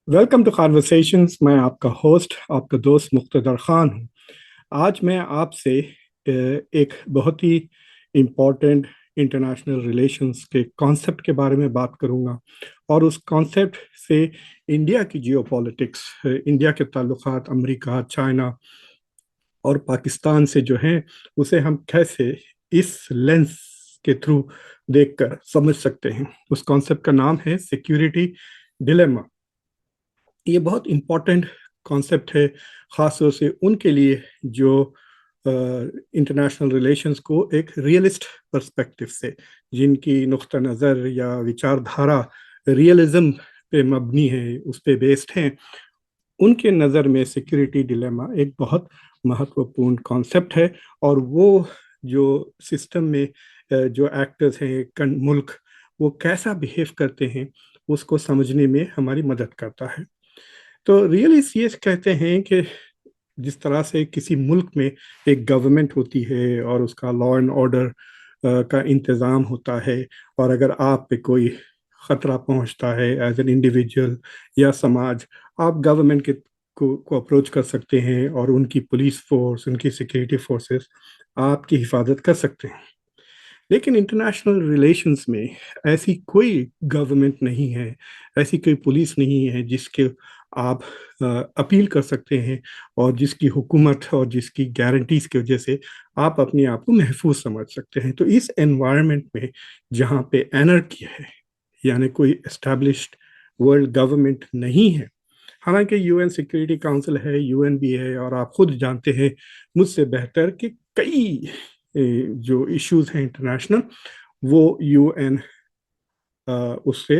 Welcome to conversations. मैं आपका host, आपका दोस्त मुख्तदर खान हूँ। आज मैं आपसे एक बहुत ही इम्पोर्टेंट इंटरनेशनल रिलेशंस के कॉन्सेप्ट के बारे में बात करूँगा, और उस कॉन्सेप्ट से इंडिया की जियोपॉलिटिक्स, इंडिया के ताल्लुकात अमेरिका, चाइना और पाकिस्तान से जो हैं, उसे हम कैसे इस लेंस के थ्रू देखकर समझ सकते हैं। उस कॉन्सेप्ट का नाम है सिक्योरिटी डिलेमा। ये बहुत इम्पोर्टेंट कॉन्सेप्ट है, ख़ास तौर से उनके लिए जो इंटरनेशनल रिलेशंस को एक रियलिस्ट पर्सपेक्टिव से, जिनकी नुक्ता नज़र या विचारधारा रियलिज्म पे मबनी है, उस पे बेस्ड हैं। उनके नज़र में सिक्योरिटी डिलेमा एक बहुत महत्वपूर्ण कॉन्सेप्ट है, और वो जो सिस्टम में जो एक्टर्स हैं, मुल्क, वो कैसा बिहेव करते हैं, उसको समझने में हमारी मदद करता है। तो रियलिस्ट ये कहते हैं कि जिस तरह से किसी मुल्क में एक गवर्नमेंट होती है और उसका लॉ एंड ऑर्डर का इंतज़ाम होता है, और अगर आप पे कोई ख़तरा पहुंचता है एज एन इंडिविजुअल या समाज, आप गवर्नमेंट के को अप्रोच कर सकते हैं, और उनकी पुलिस फोर्स, उनकी सिक्योरिटी फोर्सेस आपकी हिफाजत कर सकते हैं। लेकिन इंटरनेशनल रिलेशंस में ऐसी कोई गवर्नमेंट नहीं है, ऐसी कोई पुलिस नहीं है जिसके आप अपील कर सकते हैं, और जिसकी हुकूमत और जिसकी गारंटीज की वजह से आप अपने आप को महफूज समझ सकते हैं। तो इस एनवायरनमेंट में जहाँ पे एनर्की है, यानी कोई एस्टैब्लिश्ड वर्ल्ड गवर्नमेंट नहीं है, हालांकि यूएन सिक्योरिटी काउंसिल है, यूएन भी है, और आप खुद जानते हैं मुझसे बेहतर कि कई जो इश्यूज हैं इंटरनेशनल, वो यूएन उससे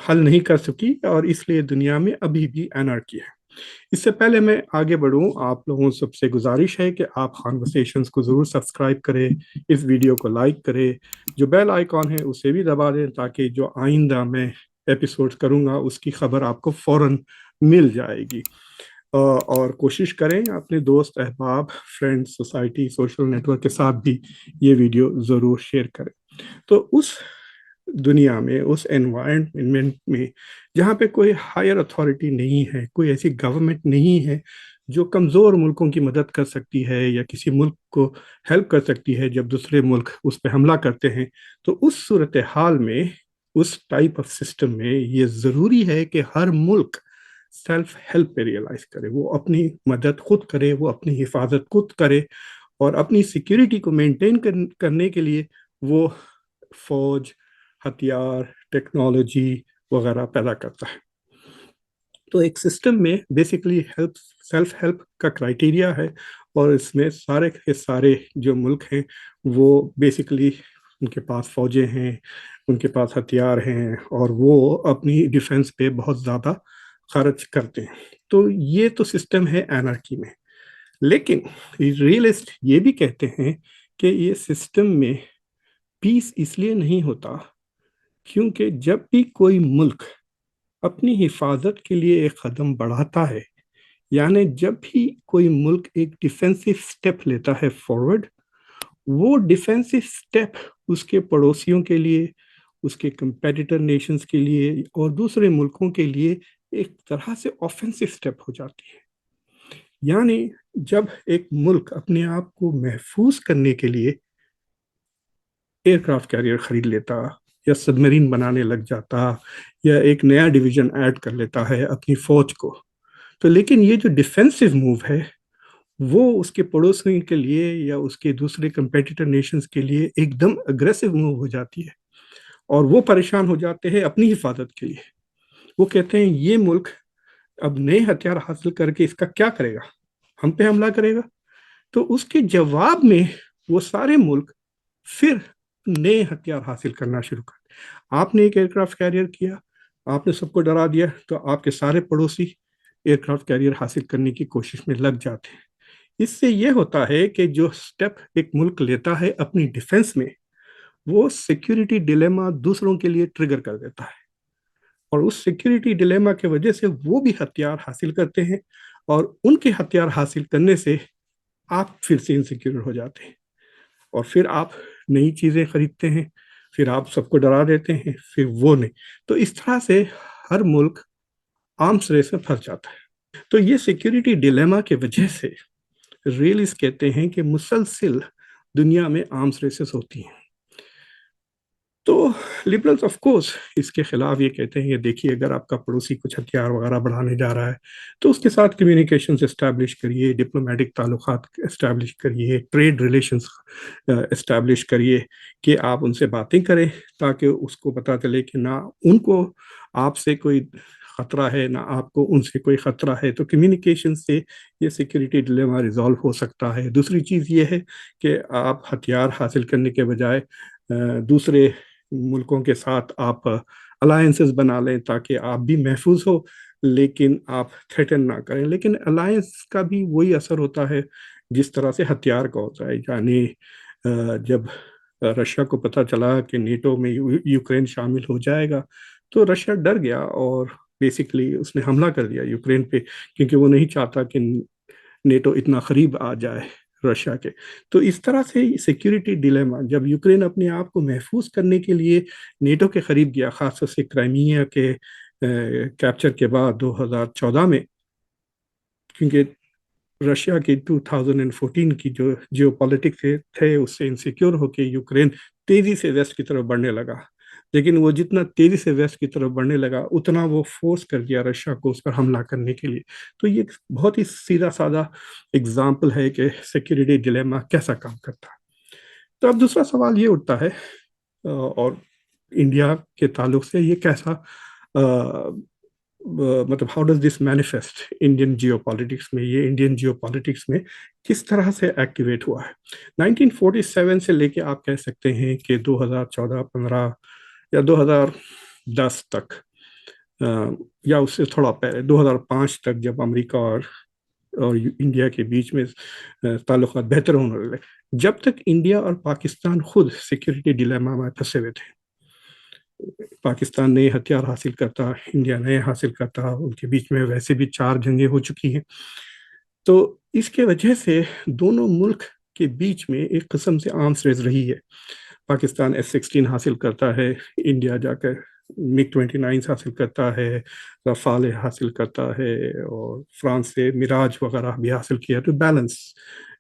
हल नहीं कर सकी, और इसलिए दुनिया में अभी भी एनार्की है। इससे पहले मैं आगे बढ़ूं, आप लोगों सबसे गुजारिश है कि आप कॉन्वर्सेशंस को ज़रूर सब्सक्राइब करें, इस वीडियो को लाइक करें, जो बेल आइकॉन है उसे भी दबा दें, ताकि जो आइंदा मैं एपिसोड्स करूंगा उसकी खबर आपको फ़ौरन मिल जाएगी। और कोशिश करें अपने दोस्त, अहबाब, फ्रेंड्स, सोसाइटी, सोशल नेटवर्क के साथ भी ये वीडियो ज़रूर शेयर करें। तो उस दुनिया में, उस एनवायरनमेंट में जहाँ पे कोई हायर अथॉरिटी नहीं है, कोई ऐसी गवर्नमेंट नहीं है जो कमज़ोर मुल्कों की मदद कर सकती है या किसी मुल्क को हेल्प कर सकती है जब दूसरे मुल्क उस पर हमला करते हैं, तो उस सूरत हाल में, उस टाइप ऑफ सिस्टम में ये ज़रूरी है कि हर मुल्क सेल्फ हेल्प पे रियलाइज करे, वो अपनी मदद खुद करे, वो अपनी हिफाजत खुद करे, और अपनी सिक्योरिटी को मेंटेन करने के लिए वो फौज, हथियार, टेक्नोलॉजी वगैरह पैदा करता है। तो एक सिस्टम में बेसिकली हेल्प, सेल्फ हेल्प का क्राइटेरिया है, और इसमें सारे के सारे जो मुल्क हैं वो बेसिकली, उनके पास फौजें हैं, उनके पास हथियार हैं, और वो अपनी डिफेंस पे बहुत ज़्यादा खर्च करते हैं। तो ये तो सिस्टम है एनार्की में। लेकिन रियलिस्ट ये भी कहते हैं कि ये सिस्टम में पीस इसलिए नहीं होता क्योंकि जब भी कोई मुल्क अपनी हिफाजत के लिए एक कदम बढ़ाता है, यानी जब भी कोई मुल्क एक डिफेंसिव स्टेप लेता है फॉरवर्ड, वो डिफेंसिव स्टेप उसके पड़ोसियों के लिए, उसके कंपेटिटर नेशंस के लिए और दूसरे मुल्कों के लिए एक तरह से ऑफेंसिव स्टेप हो जाती है। यानी जब एक मुल्क अपने आप को महफूज करने के लिए एयरक्राफ्ट कैरियर खरीद लेता, या सबमरीन बनाने लग जाता, या एक नया डिवीजन ऐड कर लेता है अपनी फौज को, तो लेकिन ये जो डिफेंसिव मूव है वो उसके पड़ोसियों के लिए या उसके दूसरे कंपेटिटर नेशंस के लिए एकदम अग्रेसिव मूव हो जाती है, और वो परेशान हो जाते हैं अपनी हिफाजत के लिए। वो कहते हैं ये मुल्क अब नए हथियार हासिल करके इसका क्या करेगा, हम पे हमला करेगा। तो उसके जवाब में वो सारे मुल्क फिर नए हथियार हासिल करना शुरू कर। आपने एक एयरक्राफ्ट कैरियर किया, आपने सबको डरा दिया, तो आपके सारे पड़ोसी एयरक्राफ्ट कैरियर हासिल करने की कोशिश में लग जाते हैं। इससे यह होता है कि जो स्टेप एक मुल्क लेता है अपनी डिफेंस में, वो सिक्योरिटी डिलेमा दूसरों के लिए ट्रिगर कर देता है, और उस सिक्योरिटी डिलेमा के वजह से वो भी हथियार हासिल करते हैं, और उनके हथियार हासिल करने से आप फिर से इनसिक्योर हो जाते हैं, और फिर आप नई चीज़ें खरीदते हैं, फिर आप सबको डरा देते हैं, फिर वो नहीं। तो इस तरह से हर मुल्क आर्म्स रेस में फंस जाता है। तो ये सिक्योरिटी डिलेमा की वजह से रियलिस्ट कहते हैं कि मुसलसिल दुनिया में आर्म्स रेसेस होती हैं। तो लिबरल्स ऑफ कोर्स इसके खिलाफ ये कहते हैं, ये देखिए अगर आपका पड़ोसी कुछ हथियार वगैरह बढ़ाने जा रहा है तो उसके साथ कम्युनिकेशंस इस्टेब्लिश करिए, डिप्लोमेटिक ताल्लुकात इस्टेब्लिश करिए, ट्रेड रिलेशंस इस्टेब्लिश करिए कि आप उनसे बातें करें ताकि उसको पता चले कि ना उनको आपसे कोई खतरा है ना आपको उनसे कोई खतरा है। तो कम्युनिकेशन से ये सिक्योरिटी डिलेमा रिजॉल्व हो सकता है। दूसरी चीज़ ये है कि आप हथियार हासिल करने के बजाय दूसरे मुल्कों के साथ आप अलायंसेस बना लें ताकि आप भी महफूज हो लेकिन आप थ्रेटन ना करें। लेकिन अलायंस का भी वही असर होता है जिस तरह से हथियार का होता है। यानी जब रशिया को पता चला कि नेटो में यूक्रेन शामिल हो जाएगा तो रशिया डर गया और बेसिकली उसने हमला कर दिया यूक्रेन पे, क्योंकि वो नहीं चाहता कि नेटो इतना करीब आ जाए रशिया के। तो इस तरह से सिक्योरिटी डिलेमा, जब यूक्रेन अपने आप को महफूज करने के लिए नेटो के करीब गया, खासतौर से क्राइमिया के कैप्चर के बाद 2014 में, क्योंकि रशिया की 2014 की जो जियो पॉलिटिक्स थे उससे इनसिक्योर होकर यूक्रेन तेजी से वेस्ट की तरफ बढ़ने लगा। लेकिन वो जितना तेजी से वेस्ट की तरफ बढ़ने लगा उतना वो फोर्स कर दिया रशिया को उस पर हमला करने के लिए। तो ये बहुत ही सीधा साधा एग्जाम्पल है कि सिक्योरिटी डिलेमा कैसा काम करता है। तो अब दूसरा सवाल ये उठता है और इंडिया के ताल्लुक से ये कैसा मतलब how does this manifest Indian geopolitics में, ये इंडियन जियोपॉलिटिक्स में किस तरह से एक्टिवेट हुआ है। 1947 से लेके आप कह सकते हैं कि 2014-15 या 2010 तक या उससे थोड़ा पहले 2005 तक, जब अमेरिका और इंडिया के बीच में ताल्लुकात बेहतर होने लगे, जब तक इंडिया और पाकिस्तान खुद सिक्योरिटी डिलेमा में फंसे हुए थे। पाकिस्तान नए हथियार हासिल करता, इंडिया नए हासिल करता, उनके बीच में वैसे भी 4 जंगें हो चुकी हैं। तो इसके वजह से दोनों मुल्क के बीच में एक किस्म से आर्म्स रेस रही है। पाकिस्तान F-16 हासिल करता है, इंडिया जाकर MiG-29 हासिल करता है, रफाल हासिल करता है और फ्रांस से मिराज वगैरह भी हासिल किया। तो बैलेंस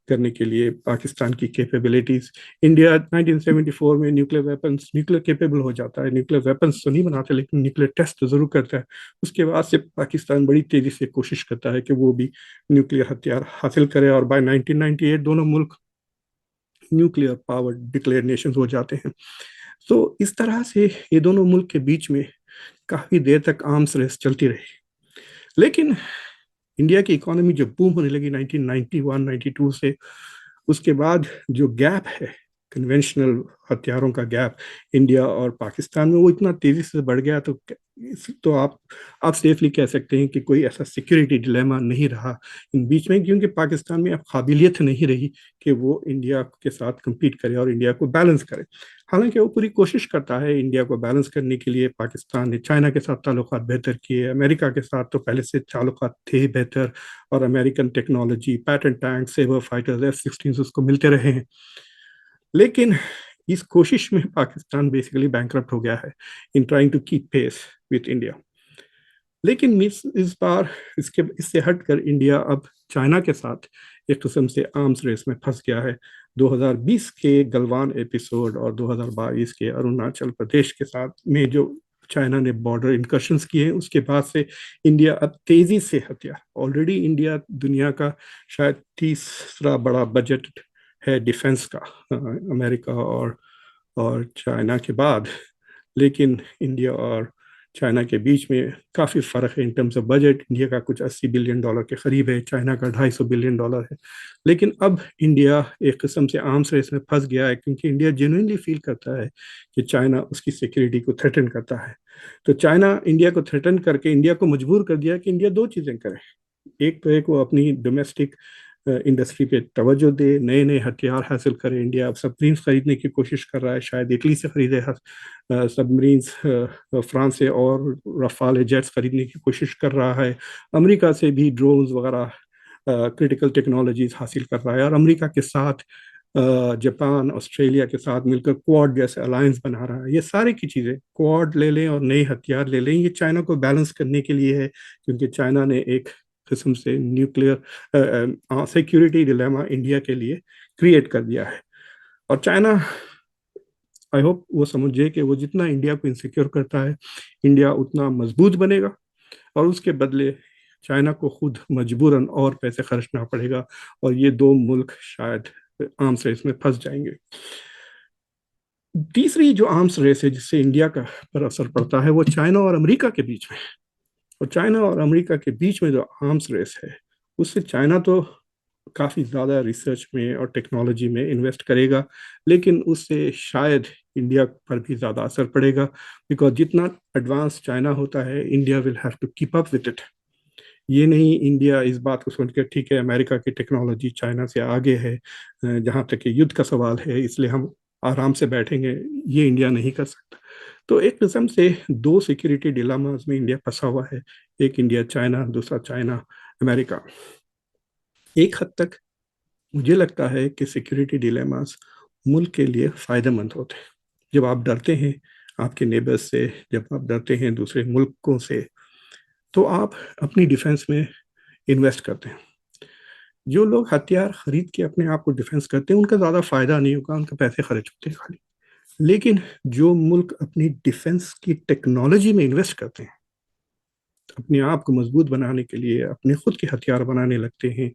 करने के लिए पाकिस्तान की कैपेबिलिटीज, इंडिया 1974 में न्यूक्लियर कैपेबल हो जाता है। न्यूक्लियर वेपन्स तो नहीं बनाता लेकिन न्यूक्लियर टेस्ट तो जरूर करता है। उसके बाद से पाकिस्तान बड़ी तेजी से कोशिश करता है कि वो भी न्यूक्लियर हथियार हासिल करे और बाय 1998 दोनों मुल्क न्यूक्लियर पावर डिक्लेयर नेशन हो जाते हैं। तो इस तरह से ये दोनों मुल्क के बीच में काफी देर तक आर्म्स रेस चलती रही। लेकिन इंडिया की इकोनॉमी जब बूम होने लगी 1991-92 से, उसके बाद जो गैप है कन्वेंशनल हथियारों का गैप इंडिया और पाकिस्तान में, वो इतना तेजी से बढ़ गया। तो आप सेफली कह सकते हैं कि कोई ऐसा सिक्योरिटी डिलेमा नहीं रहा इन बीच में, क्योंकि पाकिस्तान में अब काबिलियत नहीं रही कि वो इंडिया के साथ compete करे और इंडिया को बैलेंस करे। हालांकि वो पूरी कोशिश करता है इंडिया को बैलेंस करने के लिए। पाकिस्तान ने चाइना के साथ ताल्लुकात बेहतर किए, अमेरिका के साथ तो पहले से ताल्लुकात थे बेहतर, और American technology, Patton tank, Sabre fighters, F-16 उसको मिलते रहे हैं। लेकिन इस कोशिश में पाकिस्तान बेसिकली बैंकरप्ट हो गया है in trying to keep pace with India. लेकिन इस बार इससे हटकर इंडिया अब चाइना के साथ एक किस्म से आर्म्स रेस में फंस गया है। 2020 के गलवान एपिसोड और 2022 के अरुणाचल प्रदेश के साथ में जो चाइना ने बॉर्डर इंकर्शंस किए हैं, उसके बाद से इंडिया अब तेजी से हथियार, ऑलरेडी इंडिया दुनिया का शायद तीसरा बड़ा बजट है डिफेंस का अमेरिका और चाइना के बाद। लेकिन इंडिया और चाइना के बीच में काफ़ी फ़र्क है in terms of budget. India का कुछ $80 बिलियन के करीब है, चाइना का $250 बिलियन है। लेकिन अब इंडिया एक किस्म से आर्म्स रेस में फंस गया है, क्योंकि इंडिया जेन्युइनली फील करता है कि चाइना उसकी सिक्योरिटी को थ्रेटन करता है। तो चाइना इंडिया को थ्रेटन करके इंडिया को मजबूर कर दिया कि इंडिया 2 चीज़ें करे। एक तो एक वो अपनी डोमेस्टिक इंडस्ट्री पे तवज्जो दे, नए नए हथियार हासिल करे। इंडिया अब सबमरीन्स खरीदने की कोशिश कर रहा है, शायद इटली से खरीदे सबमरीन्स, फ्रांस से और रफाल जेट्स खरीदने की कोशिश कर रहा है। अमेरिका से भी ड्रोन्स वगैरह क्रिटिकल टेक्नोलॉजीज हासिल कर रहा है, और अमेरिका के साथ जापान ऑस्ट्रेलिया के साथ मिलकर क्वाड जैसे अलायंस बना रहा है। ये सारी की चीज़ें, क्वाड ले लें और नए हथियार ले लें, ये चाइना को बैलेंस करने के लिए है, क्योंकि चाइना ने एक किस्म से न्यूक्लियर सिक्योरिटी डिलेमा इंडिया के लिए क्रिएट कर दिया है। और चाइना, आई होप वो समझे कि वो जितना इंडिया को इनसिक्योर करता है, इंडिया उतना मजबूत बनेगा, और उसके बदले चाइना को खुद मजबूरन और पैसे खर्चना पड़ेगा, और ये दो मुल्क शायद आर्म्स रेस में फंस जाएंगे। तीसरी जो आर्म्स रेस है जिससे इंडिया का पर असर पड़ता है, वो चाइना और अमेरिका के बीच में। और चाइना और अमेरिका के बीच में जो आर्म्स रेस है, उससे चाइना तो काफ़ी ज़्यादा रिसर्च में और टेक्नोलॉजी में इन्वेस्ट करेगा, लेकिन उससे शायद इंडिया पर भी ज़्यादा असर पड़ेगा, बिकॉज जितना एडवांस चाइना होता है, India will have to keep up with it. ये नहीं इंडिया इस बात को सोच के ठीक है अमेरिका की टेक्नोलॉजी चाइना से आगे है, जहाँ तक कि युद्ध का सवाल है इसलिए हम आराम से बैठेंगे, ये इंडिया नहीं कर सकता। तो एक किस्म से दो सिक्योरिटी डिलामास में इंडिया फंसा हुआ है, एक इंडिया चाइना, दूसरा चाइना अमेरिका। एक हद तक मुझे लगता है कि सिक्योरिटी डिलेमास मुल्क के लिए फ़ायदेमंद होते हैं। जब आप डरते हैं आपके नेबर्स से, जब आप डरते हैं दूसरे मुल्कों से, तो आप अपनी डिफेंस में इन्वेस्ट करते हैं। जो लोग हथियार खरीद के अपने आप को डिफेंस करते हैं, उनका ज़्यादा फ़ायदा नहीं होगा, उनका पैसे खर्च होते हैं खाली। लेकिन जो मुल्क अपनी डिफेंस की टेक्नोलॉजी में इन्वेस्ट करते हैं, अपने आप को मजबूत बनाने के लिए अपने खुद के हथियार बनाने लगते हैं,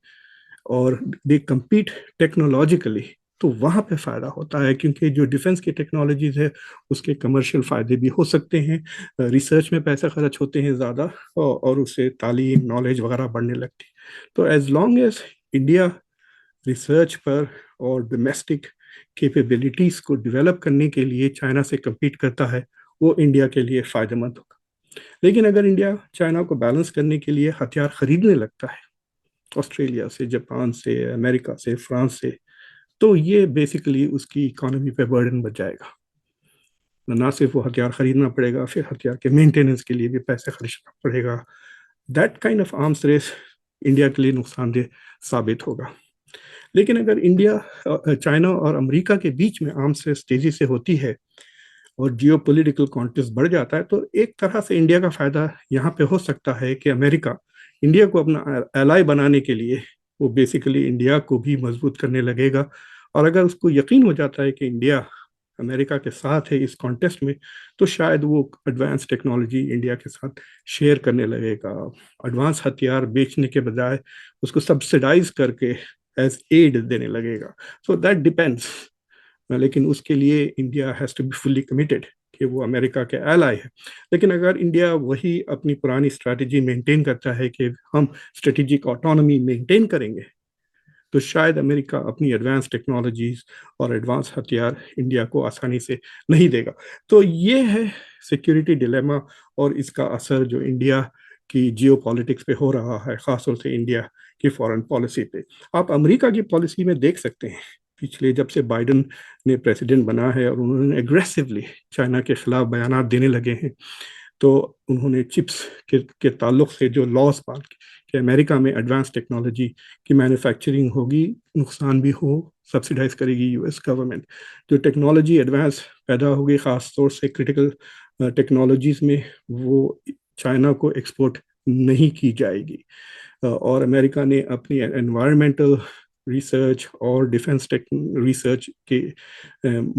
और दे कम्पीट टेक्नोलॉजिकली, तो वहाँ पे फ़ायदा होता है, क्योंकि जो डिफेंस की टेक्नोलॉजीज है उसके कमर्शियल फ़ायदे भी हो सकते हैं, रिसर्च में पैसा खर्च होते हैं ज़्यादा, और उससे तालीम नॉलेज वगैरह बढ़ने लगती है। तो as long as India research पर और डोमेस्टिक कैपेबिलिटीज़ को डेवलप करने के लिए चाइना से कम्पीट करता है, वो इंडिया के लिए फ़ायदेमंद होगा। लेकिन अगर इंडिया चाइना को बैलेंस करने के लिए हथियार खरीदने लगता है ऑस्ट्रेलिया से, जापान से, अमेरिका से, फ्रांस से, तो ये बेसिकली उसकी इकोनॉमी पे बर्डन बच जाएगा। ना सिर्फ वो हथियार खरीदना पड़ेगा, फिर हथियार के मेंटेनेंस के लिए भी पैसे खर्चना पड़ेगा। That kind of arms race India के लिए नुकसानदेह साबित होगा। लेकिन अगर इंडिया, चाइना और अमेरिका के बीच में आर्म्स रेस तेजी से होती है और जियो पोलिटिकल कॉन्टेस्ट बढ़ जाता है, तो एक तरह से इंडिया का फायदा यहाँ पे हो सकता है कि अमेरिका इंडिया को अपना एलाई बनाने के लिए वो बेसिकली इंडिया को भी मजबूत करने लगेगा। और अगर उसको यकीन हो जाता है कि इंडिया अमेरिका के साथ है इस कॉन्टेस्ट में, तो शायद वो एडवांस टेक्नोलॉजी इंडिया के साथ शेयर करने लगेगा, एडवांस हथियार बेचने के बजाय उसको सब्सिडाइज करके एज एड देने लगेगा। So that depends. लेकिन उसके लिए India has to be fully committed कि वो अमेरिका के एलाई है। लेकिन अगर इंडिया वही अपनी पुरानी स्ट्रैटेजी मेंटेन करता है कि हम स्ट्रेटेजिक ऑटोनॉमी मेंटेन करेंगे, तो शायद अमेरिका अपनी एडवांस टेक्नोलॉजीज और एडवांस हथियार इंडिया को आसानी से नहीं देगा। तो ये है सिक्योरिटी डिलेमा और इसका असर जो इंडिया की जियो पॉलिटिक्स पे हो रहा है, ख़ासतौर से इंडिया की फॉरेन पॉलिसी पे। आप अमेरिका की पॉलिसी में देख सकते हैं, पिछले जब से बाइडन ने प्रेसिडेंट बना है और उन्होंने एग्रेसिवली चाइना के खिलाफ बयान देने लगे हैं, तो उन्होंने चिप्स के ताल्लुक से जो लॉस पास कि अमेरिका में एडवांस टेक्नोलॉजी की मैन्युफैक्चरिंग होगी, नुकसान भी हो, सब्सिडाइज करेगी यूएस गवर्नमेंट। जो टेक्नोलॉजी एडवांस पैदा होगी ख़ास तौर से क्रिटिकल टेक्नोलॉजीज में, वो चाइना को एक्सपोर्ट नहीं की जाएगी। और अमेरिका ने अपनी एनवायरमेंटल रिसर्च और डिफेंस टेक रिसर्च के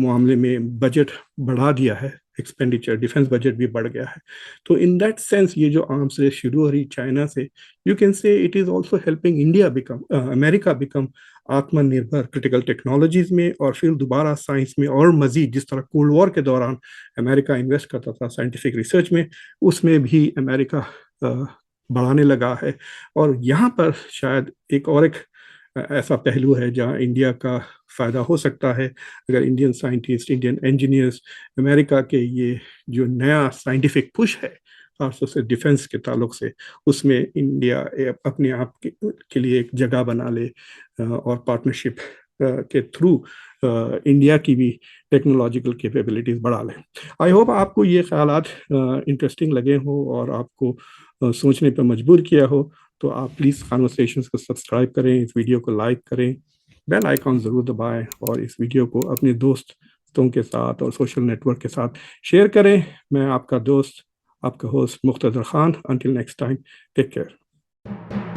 मामले में बजट बढ़ा दिया है, एक्सपेंडिचर डिफेंस बजट भी बढ़ गया है। तो इन दैट सेंस ये जो आर्म्स रेस शुरू हो रही चाइना से, you can say it is also helping India become America become आत्मनिर्भर क्रिटिकल टेक्नोलॉजीज में, और फिर दोबारा साइंस में और मजीद, जिस तरह कोल्ड वॉर के दौरान अमेरिका इन्वेस्ट करता था साइंटिफिक रिसर्च में, उसमें भी अमेरिका बढ़ाने लगा है। और यहाँ पर शायद एक ऐसा पहलू है जहाँ इंडिया का फ़ायदा हो सकता है। अगर Indian scientist, Indian engineers America के ये जो नया साइंटिफिक पुश है खासतौर से डिफेंस के ताल्लुक से, उसमें इंडिया अपने आप के लिए एक जगह बना ले, और पार्टनरशिप के थ्रू इंडिया की भी टेक्नोलॉजिकल कैपेबिलिटीज़ बढ़ा लें। आई होप आपको ये ख्यालात इंटरेस्टिंग लगे हो और आपको सोचने पर मजबूर किया हो। तो आप प्लीज़ कॉन्वर्सेशंस को सब्सक्राइब करें, इस वीडियो को लाइक करें। بیل آئیکن ضرور دبائیں اور اس ویڈیو کو اپنے دوستوں کے ساتھ اور سوشل نیٹ ورک کے ساتھ شیئر کریں. میں آپ کا دوست، آپ کا ہوسٹ مقتدر Khan. Until next time, take care.